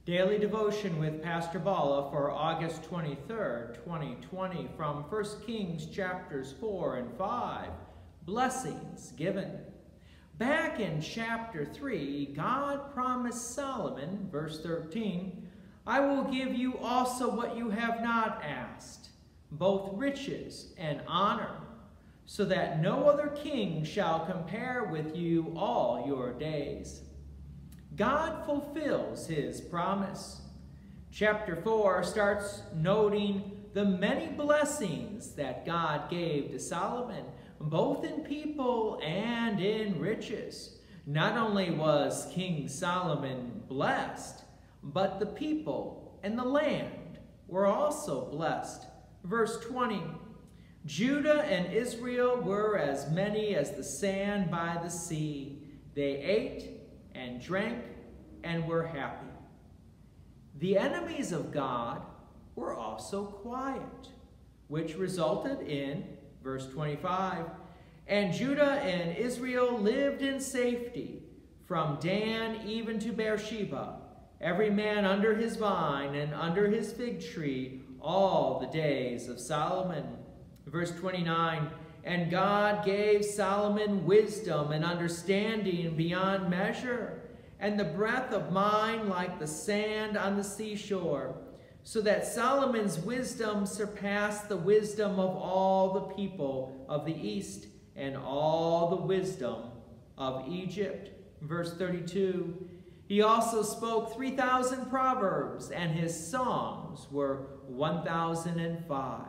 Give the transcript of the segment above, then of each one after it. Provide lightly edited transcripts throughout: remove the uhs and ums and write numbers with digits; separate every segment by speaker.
Speaker 1: Daily Devotion with Pastor Balla for August 23rd, 2020 from 1 Kings chapters 4 and 5, Blessings Given. Back in chapter 3, God promised Solomon, verse 13, "I will give you also what you have not asked, both riches and honor, so that no other king shall compare with you all your days." God fulfills his promise. Chapter 4 starts noting the many blessings that God gave to Solomon, both in people and in riches. Not only was King Solomon blessed, but the people and the land were also blessed. Verse 20, Judah and Israel were as many as the sand by the sea. They ate and drank and were happy. The enemies of God were also quiet, which resulted in, verse 25, "And Judah and Israel lived in safety, from Dan even to Beersheba, every man under his vine and under his fig tree, all the days of Solomon." Verse 29, "And God gave Solomon wisdom and understanding beyond measure, and the breadth of mind like the sand on the seashore, so that Solomon's wisdom surpassed the wisdom of all the people of the east and all the wisdom of Egypt." Verse 32, "He also spoke 3,000 proverbs, and his songs were 1,005.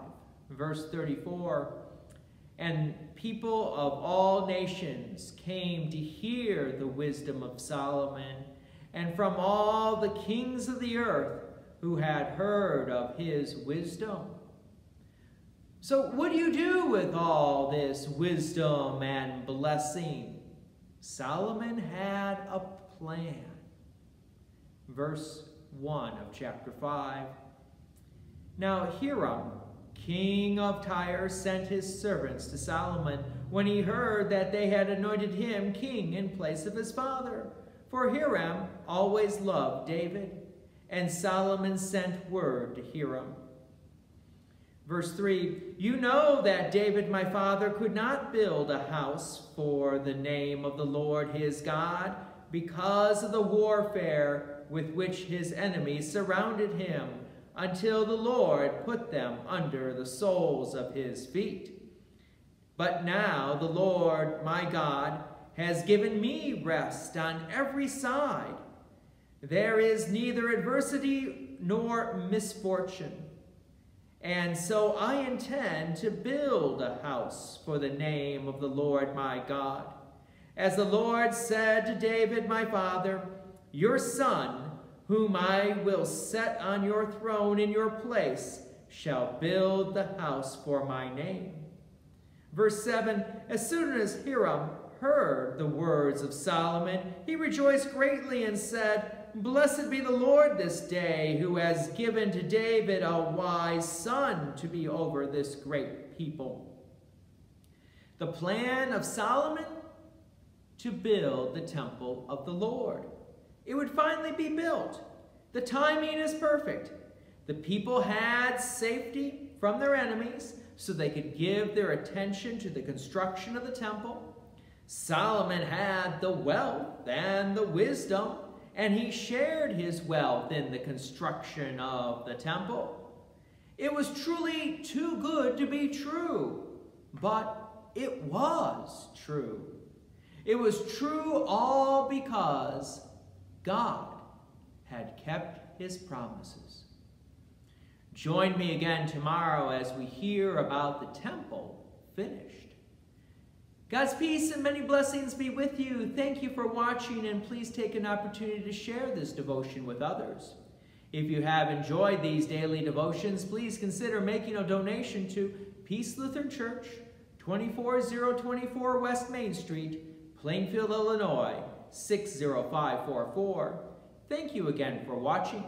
Speaker 1: Verse 34, "And people of all nations came to hear the wisdom of Solomon, and from all the kings of the earth who had heard of his wisdom." So what do you do with all this wisdom and blessing? Solomon had a plan. Verse 1 of chapter 5. "Now Hiram, king of Tyre, sent his servants to Solomon when he heard that they had anointed him king in place of his father. For Hiram always loved David, and Solomon sent word to Hiram." Verse 3, "You know that David my father could not build a house for the name of the Lord his God because of the warfare with which his enemies surrounded him, until the Lord put them under the soles of his feet. But now the Lord my God has given me rest on every side. There is neither adversity nor misfortune. And so I intend to build a house for the name of the Lord my God. As the Lord said to David my father, your son, whom I will set on your throne in your place, shall build the house for my name." Verse 7, "As soon as Hiram heard the words of Solomon, he rejoiced greatly and said, Blessed be the Lord this day, who has given to David a wise son to be over this great people." The plan of Solomon? To build the temple of the Lord. It would finally be built. The timing is perfect. The people had safety from their enemies, so they could give their attention to the construction of the temple. Solomon had the wealth and the wisdom, and he shared his wealth in the construction of the temple. It was truly too good to be true, but it was true. It was true all because God had kept his promises. Join me again tomorrow as we hear about the temple finished. God's peace and many blessings be with you. Thank you for watching, and please take an opportunity to share this devotion with others. If you have enjoyed these daily devotions, please consider making a donation to Peace Lutheran Church, 24024 West Main Street, Plainfield, Illinois, 60544. Thank you again for watching.